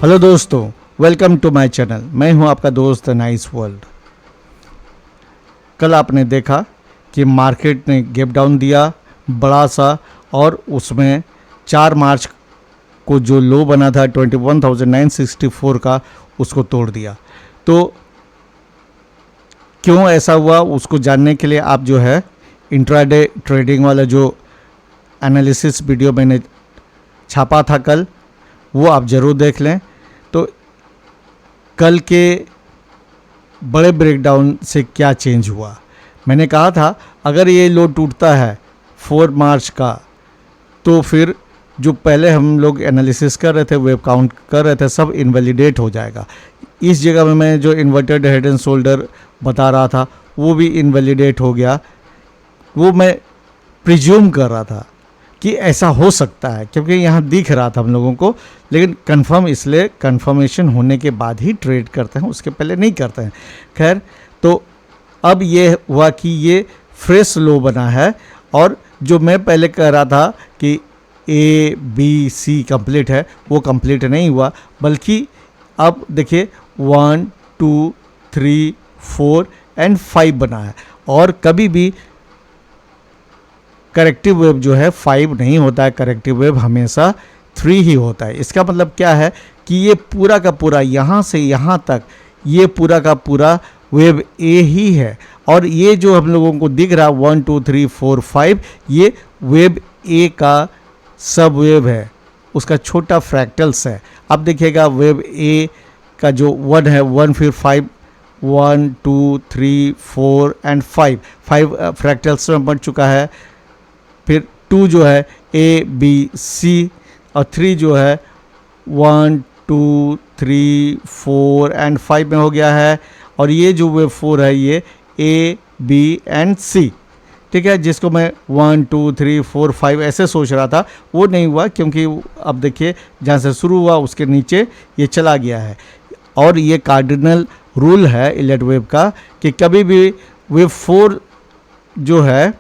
Hello दोस्तों, welcome to my channel. मैं हूं आपका दोस्त नाइस वर्ल्ड। कल आपने देखा कि मार्केट ने गैप डाउन दिया बड़ा सा, और उसमें 4 मार्च को जो लो बना था 21,964 का, उसको तोड़ दिया। तो क्यों ऐसा हुआ उसको जानने के लिए आप जो है इंट्राडे ट्रेडिंग वाला जो एनालिसिस वीडियो मैंने छापा था कल, वो आप ज़रूर देख लें। तो कल के बड़े ब्रेकडाउन से क्या चेंज हुआ, मैंने कहा था अगर ये लो टूटता है 4 मार्च का, तो फिर जो पहले हम लोग एनालिसिस कर रहे थे, वेव काउंट कर रहे थे, सब इनवैलिडेट हो जाएगा। इस जगह में मैं जो इन्वर्टेड हेड एंड शोल्डर बता रहा था वो भी इनवैलिडेट हो गया। वो मैं प्रिज्यूम कर रहा था कि ऐसा हो सकता है, क्योंकि यहाँ दिख रहा था हम लोगों को, लेकिन कंफर्म इसलिए कंफर्मेशन होने के बाद ही ट्रेड करते हैं, उसके पहले नहीं करते हैं। खैर, तो अब ये हुआ कि ये फ्रेश लो बना है, और जो मैं पहले कह रहा था कि ए बी सी कंप्लीट है, वो कंप्लीट नहीं हुआ, बल्कि अब देखिए 1 2 3 4 एंड 5 बना है। और कभी भी करेक्टिव वेव जो है 5 नहीं होता है, करेक्टिव वेव हमेशा 3 ही होता है। इसका मतलब क्या है कि ये पूरा का पूरा यहाँ से यहाँ तक ये पूरा का पूरा वेव ए ही है, और ये जो हम लोगों को दिख रहा 1 2 3 4 5, ये वेव ए का सब वेव है, उसका छोटा फ्रैक्टल्स है। अब देखिएगा वेव ए का जो 1 है, 1 फिर 5, 1 2 3 4 एंड 5 फ्रैक्टल्स में बढ़ चुका है। फिर 2 जो है ए बी सी, और 3 जो है 1 2 3 4 एंड 5 में हो गया है। और ये जो वेव 4 है ये ए बी एंड सी, ठीक है, जिसको मैं 1 2 3 4 5 ऐसे सोच रहा था, वो नहीं हुआ, क्योंकि अब देखिए जहाँ से शुरू हुआ उसके नीचे ये चला गया है। और ये कार्डिनल रूल है इलेट वेव का कि कभी भी वेव 4 जो है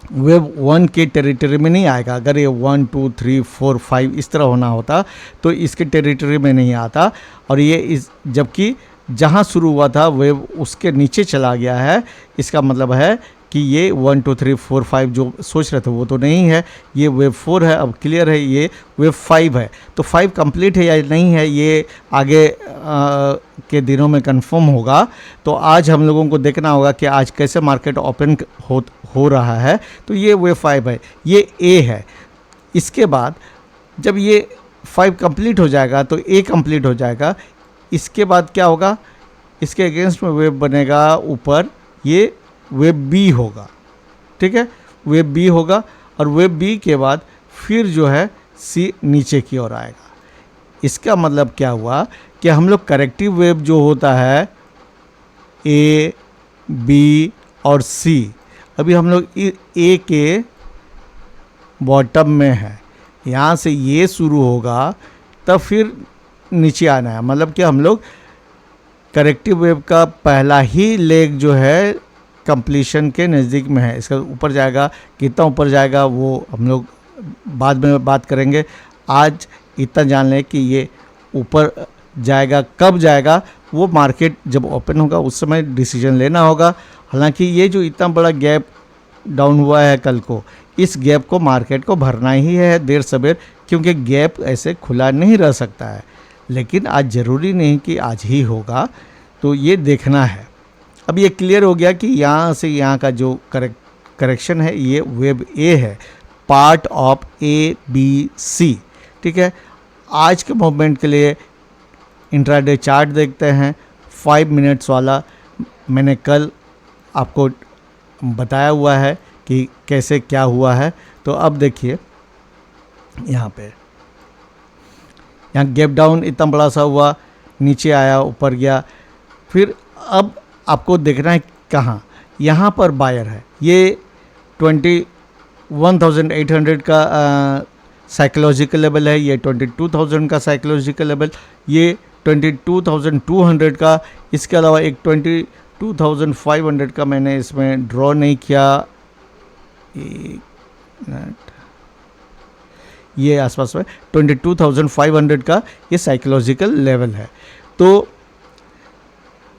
वेव 1 के टेरिटरी में नहीं आएगा। अगर ये 1 2 3 4 5 इस तरह होना होता तो इसके टेरिटरी में नहीं आता, और ये इस जबकि जहाँ शुरू हुआ था वेव उसके नीचे चला गया है। इसका मतलब है कि ये 1 2 3 4 5 जो सोच रहे थे वो तो नहीं है, ये वेव 4 है। अब क्लियर है ये वेव 5 है। तो 5 कंप्लीट है या नहीं है ये आगे के दिनों में कंफर्म होगा। तो आज हम लोगों को देखना होगा कि आज कैसे मार्केट ओपन हो रहा है। तो ये वेव 5 है, ये ए है। इसके बाद जब ये 5 कंप्लीट हो जाएगा तो ए कंप्लीट हो जाएगा। इसके बाद क्या होगा, इसके अगेंस्ट में वेव बनेगा ऊपर, ये वेव बी होगा, ठीक है, वेव बी होगा। और वेव बी के बाद फिर जो है सी नीचे की ओर आएगा। इसका मतलब क्या हुआ कि हम लोग करेक्टिव वेव जो होता है ए बी और सी, अभी हम लोग ए के बॉटम में है, यहाँ से ये शुरू होगा तब फिर नीचे आना है। मतलब कि हम लोग करेक्टिव वेव का पहला ही लेग जो है कंप्लीशन के नज़दीक में है। इसका ऊपर जाएगा, कितना ऊपर जाएगा वो हम लोग बाद में बात करेंगे। आज इतना जान लें कि ये ऊपर जाएगा, कब जाएगा वो मार्केट जब ओपन होगा उस समय डिसीजन लेना होगा। हालांकि ये जो इतना बड़ा गैप डाउन हुआ है कल को, इस गैप को मार्केट को भरना ही है देर सवेर, क्योंकि गैप ऐसे खुला नहीं रह सकता है। लेकिन आज ज़रूरी नहीं कि आज ही होगा, तो ये देखना है। अब ये क्लियर हो गया कि यहाँ से यहाँ का जो करेक्शन है ये वेव ए है, part of A B C, ठीक है। आज के मूवमेंट के लिए इंट्राडे चार्ट देखते हैं 5 मिनट्स वाला। मैंने कल आपको बताया हुआ है कि कैसे क्या हुआ है। तो अब देखिए यहाँ गैप डाउन इतना बड़ा सा हुआ, नीचे आया, ऊपर गया, फिर अब आपको देखना है कहाँ, यहाँ पर बायर है। ये 21,800 का साइकोलॉजिकल लेवल है, ये 22,000 का साइकोलॉजिकल लेवल, ये 22,200 का। इसके अलावा एक 22,500 का मैंने इसमें ड्रॉ नहीं किया, एक मिनट, ये आसपास में 22,500 का ये साइकोलॉजिकल लेवल है। तो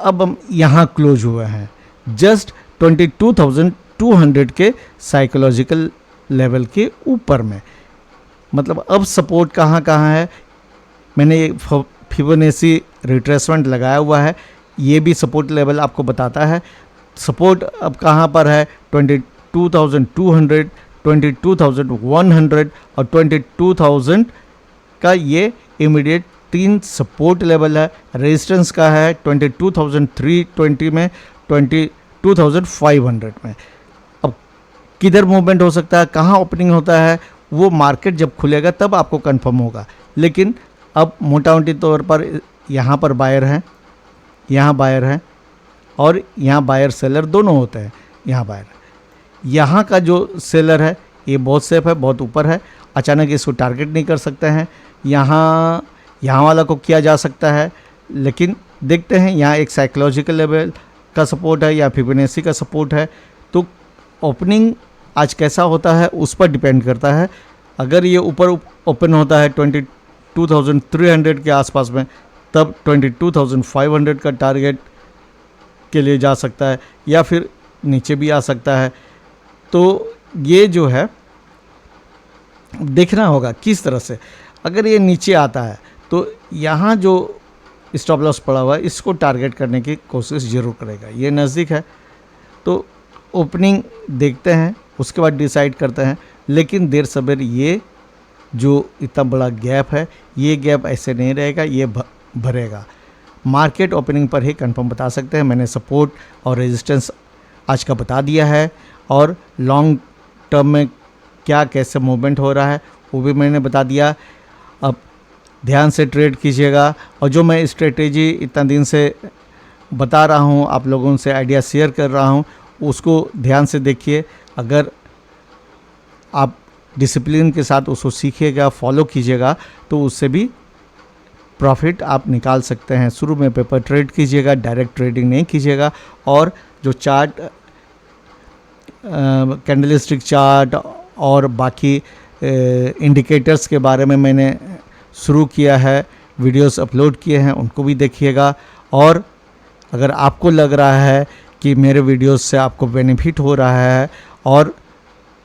अब हम यहाँ क्लोज हुए हैं जस्ट 22,200 के साइकोलॉजिकल लेवल के ऊपर में। मतलब अब सपोर्ट कहाँ कहाँ है, मैंने ये फिबोनाची रिट्रेसमेंट लगाया हुआ है, ये भी सपोर्ट लेवल आपको बताता है। सपोर्ट अब कहाँ पर है, 22,200, 22,100 और 22,000 का ये इमीडिएट 3 सपोर्ट लेवल है। रेजिस्टेंस का है 22,320 में, 22,500 में। अब किधर मूवमेंट हो सकता है, कहाँ ओपनिंग होता है, वो मार्केट जब खुलेगा तब आपको कंफर्म होगा। लेकिन अब मोटा मोटी तौर पर यहाँ पर बायर हैं, यहाँ बायर हैं और यहाँ बायर सेलर दोनों होते हैं। यहाँ बायर, यहाँ का जो सेलर है ये बहुत सेफ है, बहुत ऊपर है, अचानक इसको टारगेट नहीं कर सकते हैं। यहाँ वाला को किया जा सकता है, लेकिन देखते हैं यहाँ एक साइकोलॉजिकल लेवल का सपोर्ट है या फिबोनाची का सपोर्ट है। तो ओपनिंग आज कैसा होता है उस पर डिपेंड करता है। अगर ये ऊपर ओपन होता है 22,300 के आसपास में, तब 22,500 का टारगेट के लिए जा सकता है या फिर नीचे भी आ सकता है। तो ये जो है देखना होगा किस तरह से। अगर ये नीचे आता है तो यहाँ जो स्टॉप लॉस पड़ा हुआ है इसको टारगेट करने की कोशिश ज़रूर करेगा। ये नज़दीक है तो ओपनिंग देखते हैं, उसके बाद डिसाइड करते हैं। लेकिन देर सवेर ये जो इतना बड़ा गैप है, ये गैप ऐसे नहीं रहेगा, ये भरेगा। मार्केट ओपनिंग पर ही कंफर्म बता सकते हैं। मैंने सपोर्ट और रेजिस्टेंस आज का बता दिया है और लॉन्ग टर्म में क्या कैसे मूवमेंट हो रहा है वो भी मैंने बता दिया। अब ध्यान से ट्रेड कीजिएगा और जो मैं स्ट्रेटेजी इतना दिन से बता रहा हूँ, आप लोगों से आइडिया शेयर कर रहा हूँ, उसको ध्यान से देखिए। अगर आप डिसिप्लिन के साथ उसको सीखिएगा, फॉलो कीजिएगा, तो उससे भी प्रॉफिट आप निकाल सकते हैं। शुरू में पेपर ट्रेड कीजिएगा, डायरेक्ट ट्रेडिंग नहीं कीजिएगा। और जो चार्ट, कैंडलस्टिक चार्ट और बाकी इंडिकेटर्स के बारे में मैंने शुरू किया है, वीडियोस अपलोड किए हैं, उनको भी देखिएगा। और अगर आपको लग रहा है कि मेरे वीडियोस से आपको बेनिफिट हो रहा है और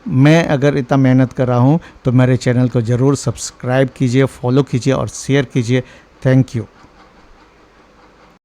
मैं अगर इतना मेहनत कर रहा हूँ, तो मेरे चैनल को ज़रूर सब्सक्राइब कीजिए, फॉलो कीजिए और शेयर कीजिए। Thank you.